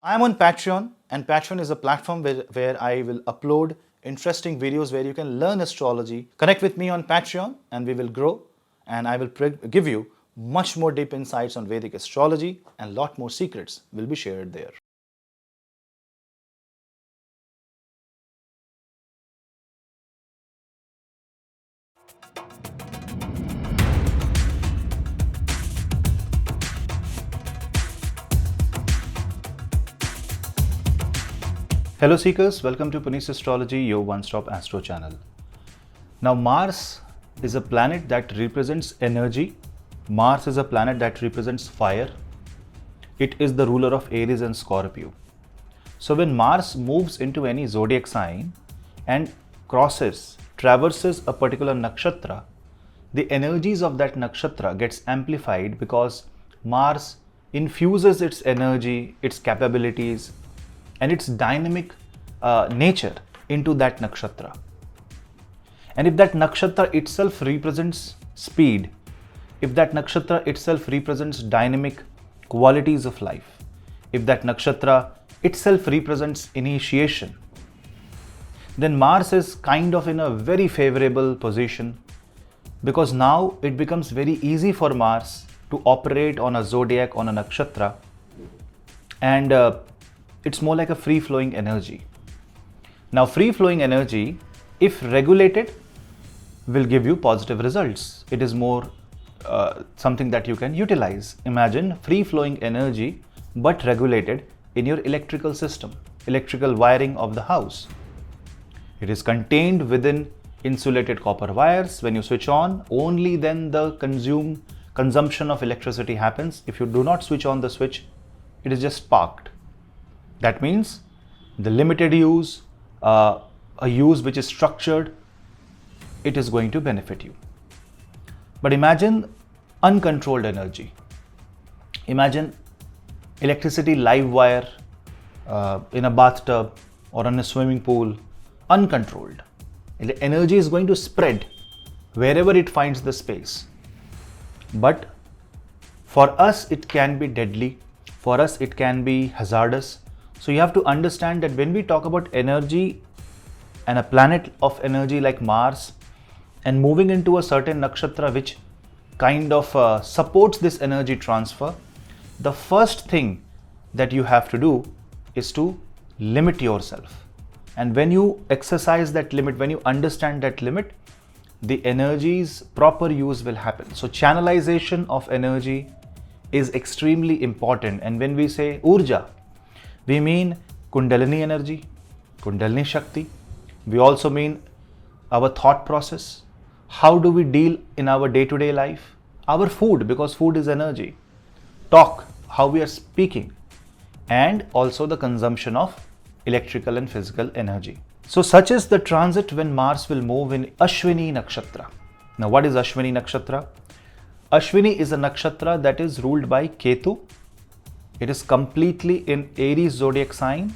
I am on Patreon, and Patreon is a platform where I will upload interesting videos where you can learn astrology. Connect with me on Patreon, and we will grow. And I will give you much more deep insights on Vedic astrology, and lot more secrets will be shared there. Hello Seekers, welcome to Punneits Astrology, your one-stop astro channel. Now Mars is a planet that represents energy. Mars is a planet that represents fire. It is the ruler of Aries and Scorpio. So when Mars moves into any zodiac sign and traverses a particular nakshatra, the energies of that nakshatra gets amplified because Mars infuses its energy, its capabilities, and its dynamic nature into that nakshatra. And if that nakshatra itself represents speed, if that nakshatra itself represents dynamic qualities of life, if that nakshatra itself represents initiation, then Mars is kind of in a very favorable position, because now it becomes very easy for Mars to operate on a zodiac, on a nakshatra, and it's more like a free-flowing energy. Now, free-flowing energy, if regulated, will give you positive results. It is more something that you can utilize. Imagine free-flowing energy but regulated in your electrical system, electrical wiring of the house. It is contained within insulated copper wires. When you switch on, only then the consumption of electricity happens. If you do not switch on the switch, it is just parked. That means the limited use, a use which is structured, it is going to benefit you. But imagine uncontrolled energy. Imagine electricity live wire in a bathtub or in a swimming pool, uncontrolled. The energy is going to spread wherever it finds the space. But for us, it can be deadly. For us, it can be hazardous. So you have to understand that when we talk about energy and a planet of energy like Mars and moving into a certain nakshatra which kind of supports this energy transfer, the first thing that you have to do is to limit yourself. And when you exercise that limit, when you understand that limit, the energy's proper use will happen. So channelization of energy is extremely important. And when we say Urja, we mean Kundalini energy, Kundalini Shakti. We also mean our thought process. How do we deal in our day-to-day life? Our food, because food is energy. Talk, how we are speaking. And also the consumption of electrical and physical energy. So such is the transit when Mars will move in Ashwini Nakshatra. Now what is Ashwini Nakshatra? Ashwini is a nakshatra that is ruled by Ketu. It is completely in Aries zodiac sign.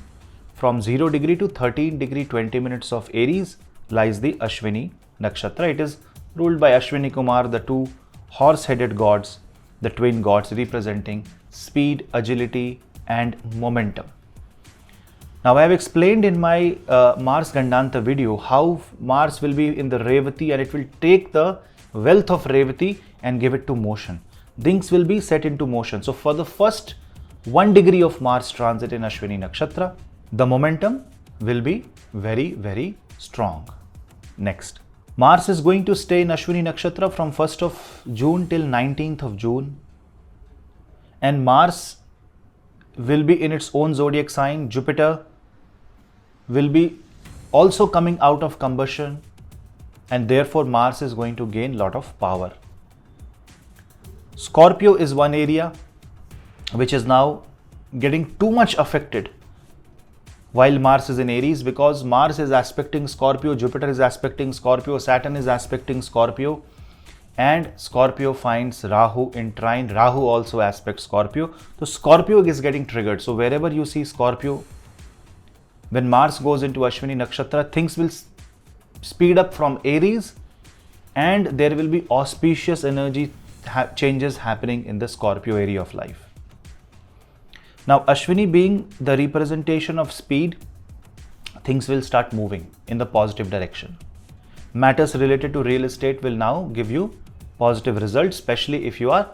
From 0 degree to 13 degree 20 minutes of Aries lies the Ashwini Nakshatra. It is ruled by Ashwini Kumar, the two horse-headed gods, the twin gods representing speed, agility and momentum. Now I have explained in my Mars Gandanta video how Mars will be in the Revati and it will take the wealth of Revati and give it to motion. Things will be set into motion. So for the first 1 degree of Mars transit in Ashwini Nakshatra, the momentum will be very, very strong. Next, Mars is going to stay in Ashwini Nakshatra from 1st of June till 19th of June. And Mars will be in its own zodiac sign. Jupiter will be also coming out of combustion, and therefore Mars is going to gain a lot of power. Scorpio is one area which is now getting too much affected while Mars is in Aries, because Mars is aspecting Scorpio, Jupiter is aspecting Scorpio, Saturn is aspecting Scorpio, and Scorpio finds Rahu in trine. Rahu also aspects Scorpio. So Scorpio is getting triggered. So wherever you see Scorpio, when Mars goes into Ashwini Nakshatra, things will speed up from Aries and there will be auspicious energy changes happening in the Scorpio area of life. Now Ashwini being the representation of speed, things will start moving in the positive direction. Matters related to real estate will now give you positive results, especially if you are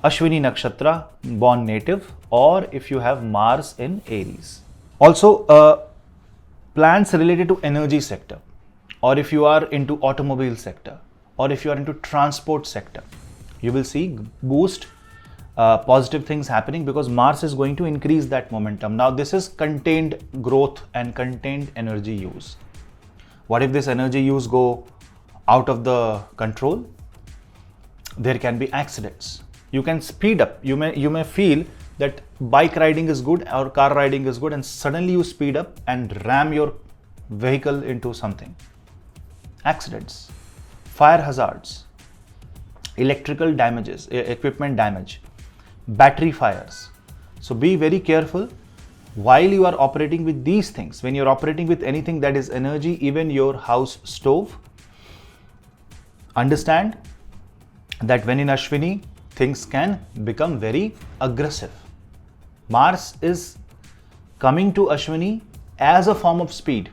Ashwini Nakshatra born native or if you have Mars in Aries. Also, plans related to energy sector, or if you are into automobile sector, or if you are into transport sector, you will see boost positive things happening because Mars is going to increase that momentum. Now this is contained growth and contained energy use. What if this energy use go out of the control? There can be accidents. You can speed up. You may feel that bike riding is good or car riding is good, and suddenly you speed up and ram your vehicle into something. Accidents, fire hazards, electrical damages, equipment damage, battery fires. So be very careful while you are operating with these things. When you're operating with anything that is energy, even your house stove, understand that when in Ashwini, things can become very aggressive. Mars is coming to Ashwini as a form of speed.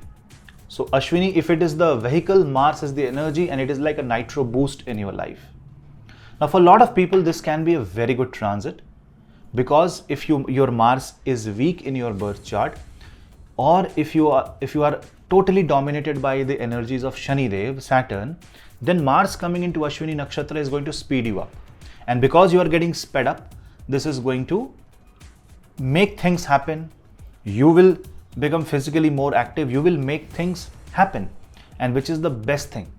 So Ashwini, if it is the vehicle, Mars is the energy, and it is like a nitro boost in your life. Now for a lot of people, this can be a very good transit, because if your Mars is weak in your birth chart, or if you are totally dominated by the energies of Shani Dev, Saturn, then Mars coming into Ashwini Nakshatra is going to speed you up. And because you are getting sped up, this is going to make things happen. You will become physically more active. You will make things happen, and which is the best thing.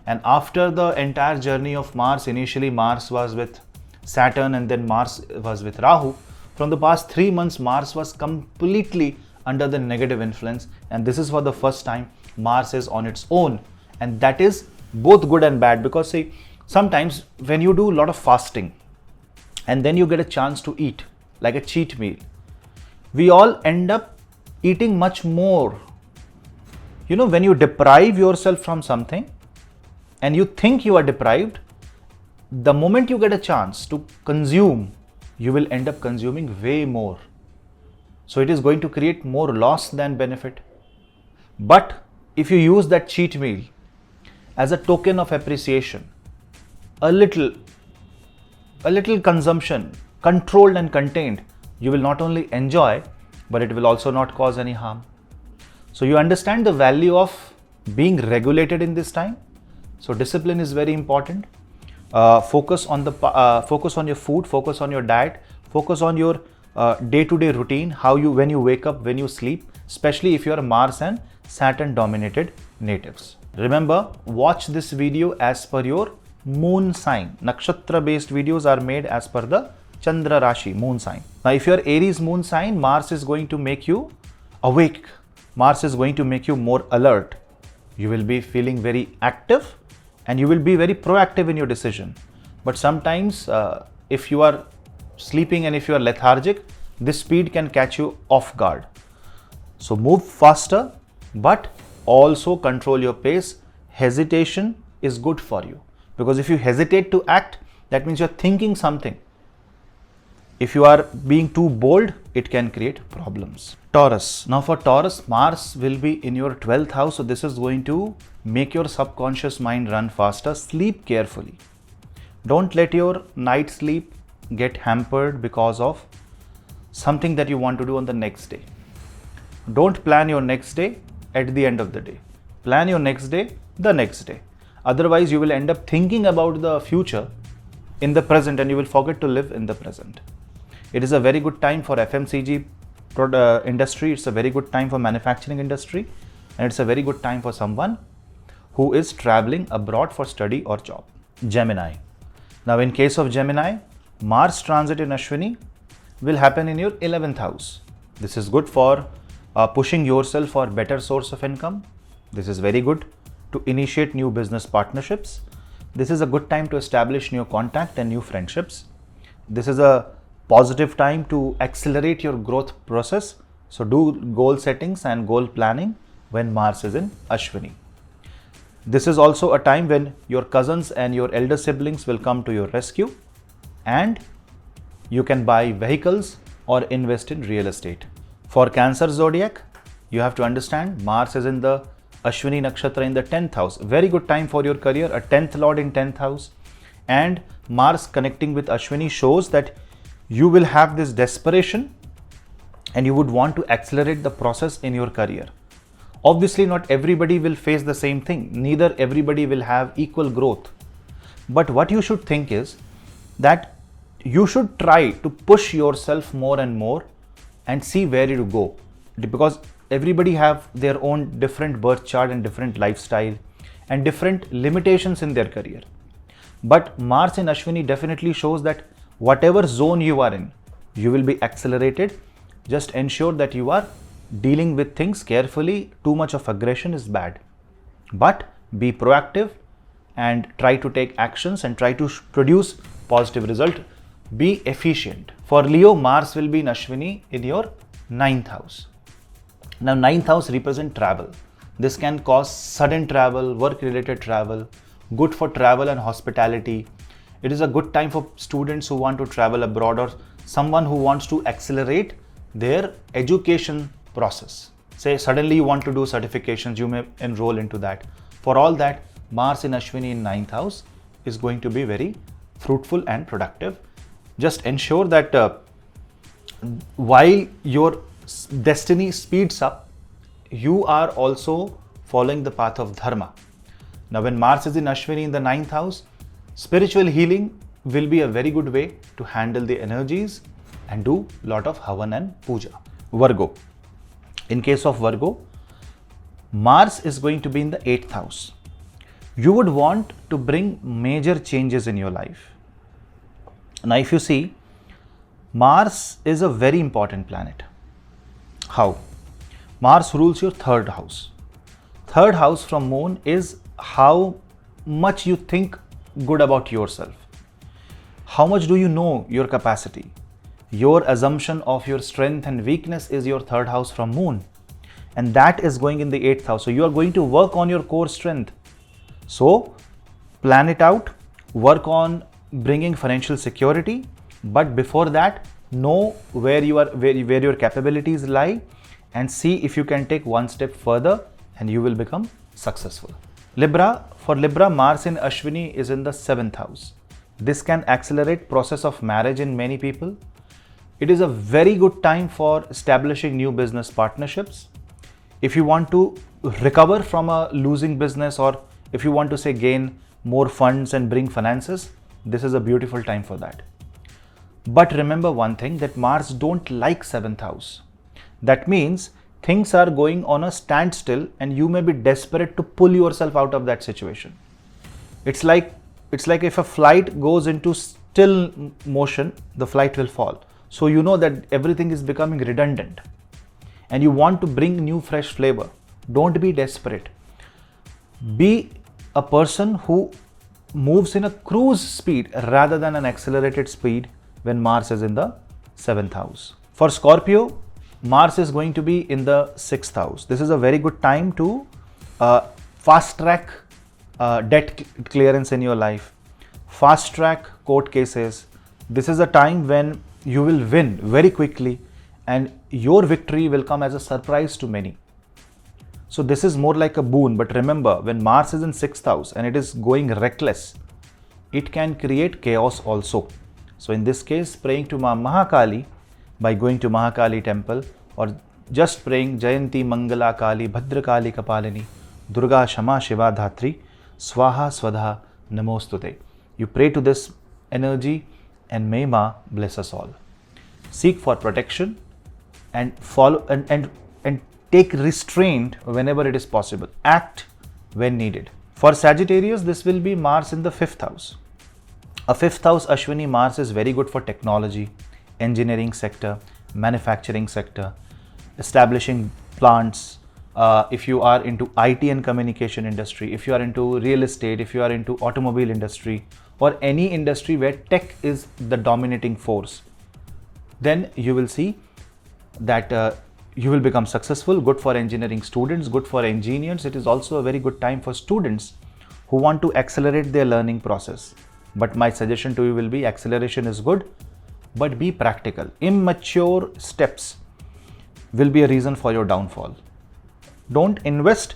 And after the entire journey of Mars, initially Mars was with Saturn and then Mars was with Rahu. From the past 3 months, Mars was completely under the negative influence, and this is for the first time Mars is on its own, and that is both good and bad. Because see, sometimes when you do a lot of fasting and then you get a chance to eat like a cheat meal, we all end up eating much more. You know, when you deprive yourself from something and you think you are deprived, the moment you get a chance to consume, you will end up consuming way more. So it is going to create more loss than benefit. But if you use that cheat meal as a token of appreciation, a little consumption, controlled and contained, you will not only enjoy, but it will also not cause any harm. So you understand the value of being regulated in this time. So discipline is very important. Focus on your food, focus on your diet, focus on your day-to-day routine, when you wake up, when you sleep, especially if you are Mars and Saturn dominated natives. Remember, watch this video as per your moon sign. Nakshatra based videos are made as per the Chandra Raashi, moon sign. Now if you are Aries moon sign, Mars is going to make you awake. Mars is going to make you more alert. You will be feeling very active and you will be very proactive in your decision. But sometimes if you are sleeping and if you are lethargic, this speed can catch you off guard. So move faster, but also control your pace. Hesitation is good for you, because if you hesitate to act, that means you're thinking something. If you are being too bold, it can create problems. Taurus. Now for Taurus, Mars will be in your 12th house. So this is going to make your subconscious mind run faster. Sleep carefully. Don't let your night sleep get hampered because of something that you want to do on the next day. Don't plan your next day at the end of the day. Plan your next day the next day. Otherwise, you will end up thinking about the future in the present and you will forget to live in the present. It is a very good time for FMCG industry. It's a very good time for manufacturing industry. And it's a very good time for someone who is traveling abroad for study or job. Gemini. Now, in case of Gemini, Mars transit in Ashwini will happen in your 11th house. This is good for pushing yourself for better source of income. This is very good to initiate new business partnerships. This is a good time to establish new contact and new friendships. This is a positive time to accelerate your growth process. So do goal settings and goal planning when Mars is in Ashwini. This is also a time when your cousins and your elder siblings will come to your rescue, and you can buy vehicles or invest in real estate. For Cancer zodiac, you have to understand Mars is in the Ashwini Nakshatra in the 10th house. Very good time for your career, a 10th lord in 10th house. And Mars connecting with Ashwini shows that you will have this desperation and you would want to accelerate the process in your career. Obviously, not everybody will face the same thing. Neither everybody will have equal growth. But what you should think is that you should try to push yourself more and more and see where you go. Because everybody have their own different birth chart and different lifestyle and different limitations in their career. But Mars in Ashwini definitely shows that whatever zone you are in, you will be accelerated. Just ensure that you are dealing with things carefully. Too much of aggression is bad. But be proactive and try to take actions and try to produce positive result. Be efficient. For Leo, Mars will be in Ashwini in your 9th house. Now 9th house represents travel. This can cause sudden travel, work related travel, good for travel and hospitality. It is a good time for students who want to travel abroad or someone who wants to accelerate their education process. Say suddenly you want to do certifications, you may enroll into that. For all that, Mars in Ashwini in 9th house is going to be very fruitful and productive. Just ensure that while your destiny speeds up, you are also following the path of dharma. Now when Mars is in Ashwini in the 9th house, spiritual healing will be a very good way to handle the energies and do a lot of havan and puja. Virgo. In case of Virgo, Mars is going to be in the 8th house. You would want to bring major changes in your life. Now if you see, Mars is a very important planet. How? Mars rules your 3rd house. 3rd house from Moon is how much you think good about yourself. How much do you know your capacity? Your assumption of your strength and weakness is your 3rd house from Moon. And that is going in the 8th house. So you are going to work on your core strength. So plan it out, work on bringing financial security. But before that, know where your capabilities lie and see if you can take one step further and you will become successful. Libra. For Libra, Mars in Ashwini is in the 7th house. This can accelerate process of marriage in many people. It is a very good time for establishing new business partnerships. If you want to recover from a losing business or if you want to say gain more funds and bring finances, this is a beautiful time for that. But remember one thing, that Mars don't like 7th house. That means things are going on a standstill and you may be desperate to pull yourself out of that situation. It's like if a flight goes into still motion, the flight will fall. So you know that everything is becoming redundant and you want to bring new fresh flavor. Don't be desperate. Be a person who moves in a cruise speed rather than an accelerated speed when Mars is in the 7th house. For Scorpio, Mars is going to be in the 6th house. This is a very good time to fast track debt clearance in your life, fast track court cases. This is a time when you will win very quickly and your victory will come as a surprise to many. So this is more like a boon. But remember, when Mars is in 6th house and it is going reckless, it can create chaos also. So in this case, praying to Ma Mahakali by going to Mahakali temple or just praying Jayanti Mangala Kali Bhadrakali Kapalini Durga Shama Shiva Dhatri Swaha Swadha Namostute. You pray to this energy and may Ma bless us all. Seek for protection and follow and take restraint whenever it is possible. Act when needed. For Sagittarius, this will be Mars in the 5th house. A 5th house Ashwini Mars is very good for technology, engineering sector, manufacturing sector, establishing plants. If you are into IT and communication industry, if you are into real estate, if you are into automobile industry or any industry where tech is the dominating force, then you will see that you will become successful. Good for engineering students, good for engineers. It is also a very good time for students who want to accelerate their learning process. But my suggestion to you will be acceleration is good, but be practical. Immature steps will be a reason for your downfall. Don't invest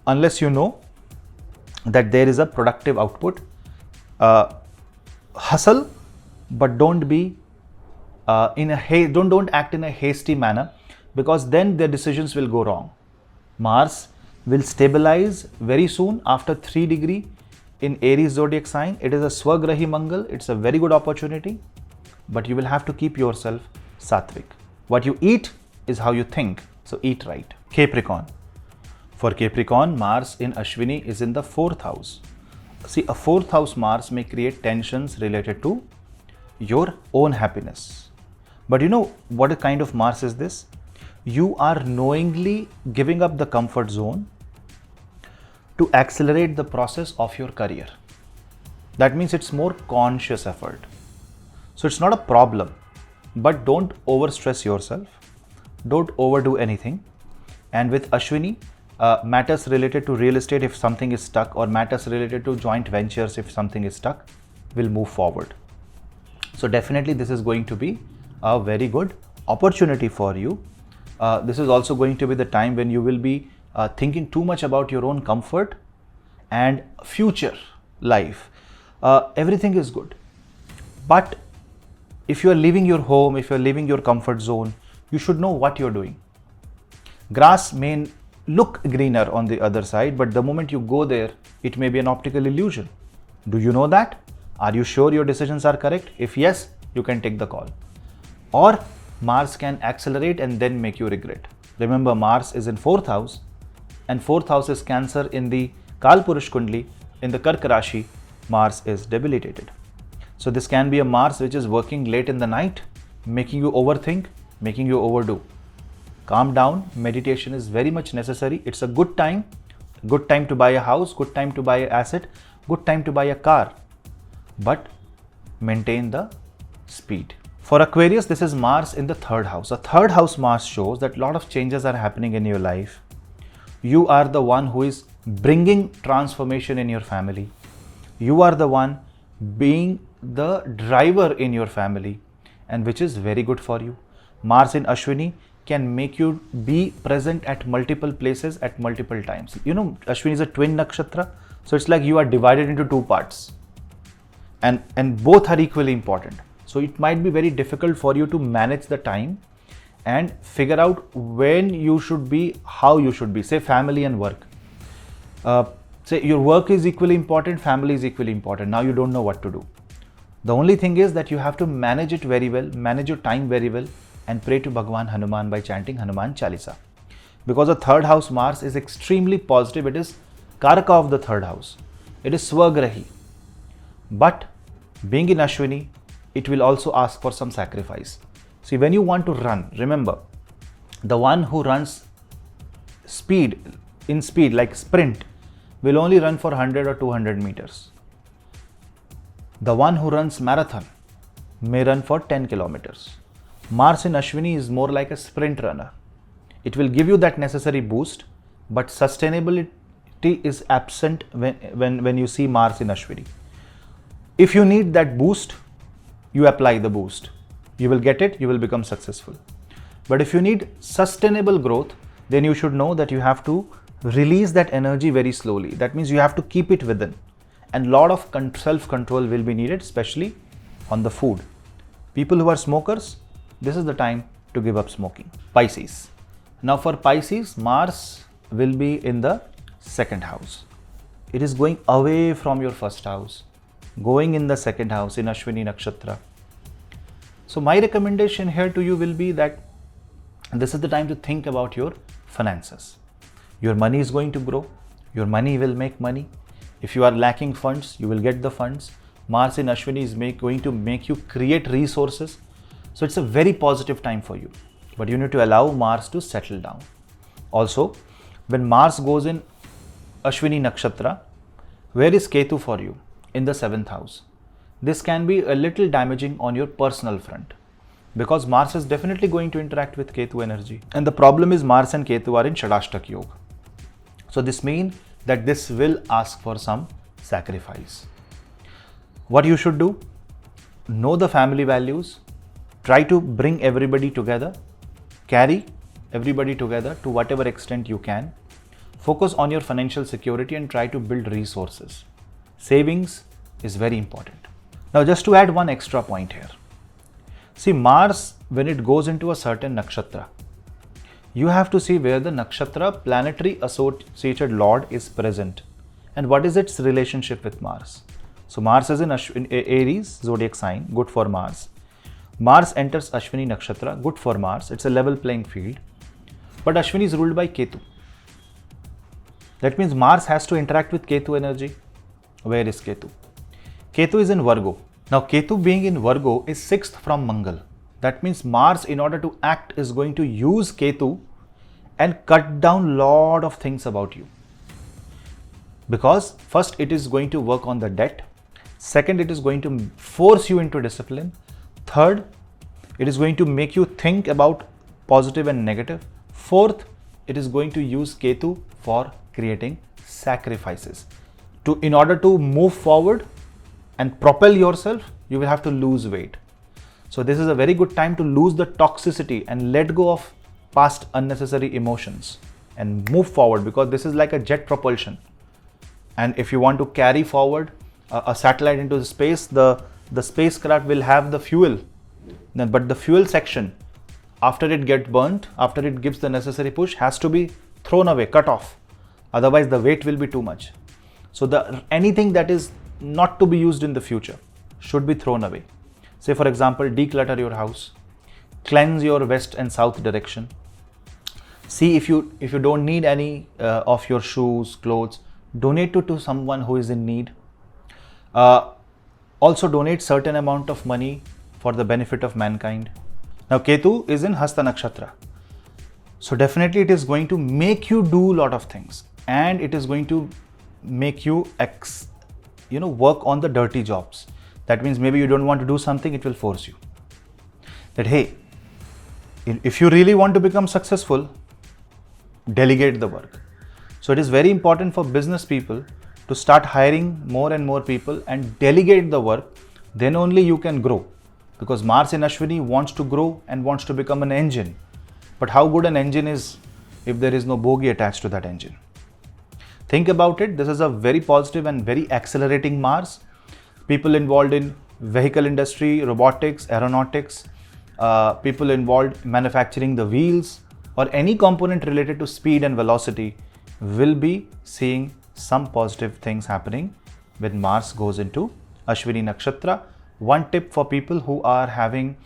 unless you know that there is a productive output. Hustle, but don't be don't act in a hasty manner, because then their decisions will go wrong. Mars will stabilize very soon after 3 degree in Aries zodiac sign. It is a Swagrahi Mangal. It's a very good opportunity, but you will have to keep yourself sattvic. What you eat is how you think, so eat right. Capricorn. For Capricorn, Mars in Ashwini is in the 4th house. See, a 4th house Mars may create tensions related to your own happiness. But you know what kind of Mars is this? You are knowingly giving up the comfort zone to accelerate the process of your career. That means it's more conscious effort. So it's not a problem, but don't overstress yourself. Don't overdo anything. And with Ashwini, matters related to real estate, if something is stuck, or matters related to joint ventures, if something is stuck, will move forward. So definitely this is going to be a very good opportunity for you. This is also going to be the time when you will be thinking too much about your own comfort and future life. Everything is good. But if you are leaving your home, if you are leaving your comfort zone, you should know what you're doing. Grass may look greener on the other side, but the moment you go there, it may be an optical illusion. Do you know that? Are you sure your decisions are correct? If yes, you can take the call. Or Mars can accelerate and then make you regret. Remember, Mars is in 4th house, and 4th house is Cancer in the Kalpurush Kundli. In the Kark Raashi, Mars is debilitated. So this can be a Mars which is working late in the night, making you overthink, making you overdo. Calm down. Meditation is very much necessary. It's a good time to buy a house, good time to buy an asset, good time to buy a car, but maintain the speed. For Aquarius, this is Mars in the 3rd house. A 3rd house Mars shows that a lot of changes are happening in your life. You are the one who is bringing transformation in your family. You are the one being the driver in your family, and which is very good for you. Mars in Ashwini can make you be present at multiple places at multiple times. You know, Ashwini is a twin nakshatra, so it's like you are divided into 2 parts, and both are equally important. So it might be very difficult for you to manage the time and figure out when you should be, how you should be. Say family and work. Say your work is equally important, family is equally important. Now you don't know what to do. The only thing is that you have to manage it very well, manage your time very well, and pray to Bhagwan Hanuman by chanting Hanuman Chalisa. Because the 3rd house Mars is extremely positive. It is Karaka of the 3rd house. It is Swagrahi. But being in Ashwini, it will also ask for some sacrifice. See, when you want to run, remember, the one who runs speed like sprint will only run for 100 or 200 meters. The one who runs marathon may run for 10 kilometers. Mars in Ashwini is more like a sprint runner. It will give you that necessary boost, but sustainability is absent when you see Mars in Ashwini. If you need that boost, you apply the boost. You will get it, you will become successful. But if you need sustainable growth, then you should know that you have to release that energy very slowly. That means you have to keep it within. And a lot of self-control will be needed, especially on the food. People who are smokers, this is the time to give up smoking. Pisces. Now for Pisces, Mars will be in the 2nd house. It is going away from your 1st house, going in the 2nd house in Ashwini Nakshatra. So my recommendation here to you will be that this is the time to think about your finances. Your money is going to grow. Your money will make money. If you are lacking funds, you will get the funds. Mars in Ashwini is going to make you create resources. So it's a very positive time for you. But you need to allow Mars to settle down. Also, when Mars goes in Ashwini Nakshatra, where is Ketu for you? In the 7th house. This can be a little damaging on your personal front, because Mars is definitely going to interact with Ketu energy. And the problem is Mars and Ketu are in Shadashtak Yoga. So this means that this will ask for some sacrifice. What you should do? Know the family values, Try to bring everybody together, carry everybody together to whatever extent you can. Focus on your financial security and try to build resources. Savings is very important. Now, just to add one extra point here. See, Mars, when it goes into a certain nakshatra, you have to see where the nakshatra planetary associated lord is present and what is its relationship with Mars. So, Mars is in Aries zodiac sign, good for Mars. Mars enters Ashwini Nakshatra, good for Mars. It's a level playing field. But Ashwini is ruled by Ketu. That means Mars has to interact with Ketu energy. Where is Ketu? Ketu is in Virgo. Now, Ketu being in Virgo is 6th from Mangal. That means Mars, in order to act, is going to use Ketu and cut down lot of things about you. Because first, it is going to work on the debt. Second, it is going to force you into discipline. Third, it is going to make you think about positive and negative. Fourth, it is going to use Ketu for creating sacrifices. In order to move forward and propel yourself, you will have to lose weight. So this is a very good time to lose the toxicity and let go of past unnecessary emotions and move forward, because this is like a jet propulsion. And if you want to carry forward a satellite into space, the spacecraft will have the fuel. But the fuel section, after it gets burnt, after it gives the necessary push, has to be thrown away, cut off. Otherwise, the weight will be too much. So anything that is not to be used in the future should be thrown away. Say, for example, declutter your house, cleanse your west and south direction. See if you don't need any of your shoes, clothes, donate to someone who is in need. Also donate certain amount of money for the benefit of mankind. Now, Ketu is in Hasta Nakshatra. So definitely it is going to make you do a lot of things, and it is going to make you work on the dirty jobs. That means maybe you don't want to do something, it will force you. That, hey, if you really want to become successful, delegate the work. So it is very important for business people to start hiring more and more people and delegate the work. Then only you can grow. Because Mars in Ashwini wants to grow and wants to become an engine. But how good an engine is if there is no bogie attached to that engine? Think about it. This is a very positive and very accelerating Mars. People involved in vehicle industry, robotics, aeronautics, people involved in manufacturing the wheels or any component related to speed and velocity will be seeing some positive things happening when Mars goes into Ashwini Nakshatra. One tip for people who are having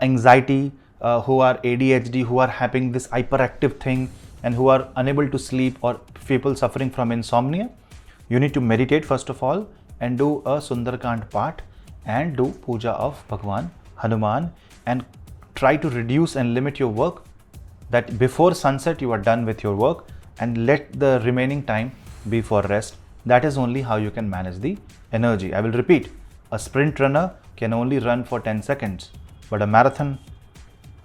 anxiety, who are ADHD, who are having this hyperactive thing and who are unable to sleep, or people suffering from insomnia, you need to meditate first of all and do a Sundarkand part and do puja of Bhagwan Hanuman and try to reduce and limit your work, that before sunset you are done with your work and let the remaining time be for rest. That is only how you can manage the energy. I will repeat, a sprint runner can only run for 10 seconds, but a marathon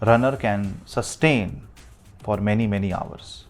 runner can sustain for many hours.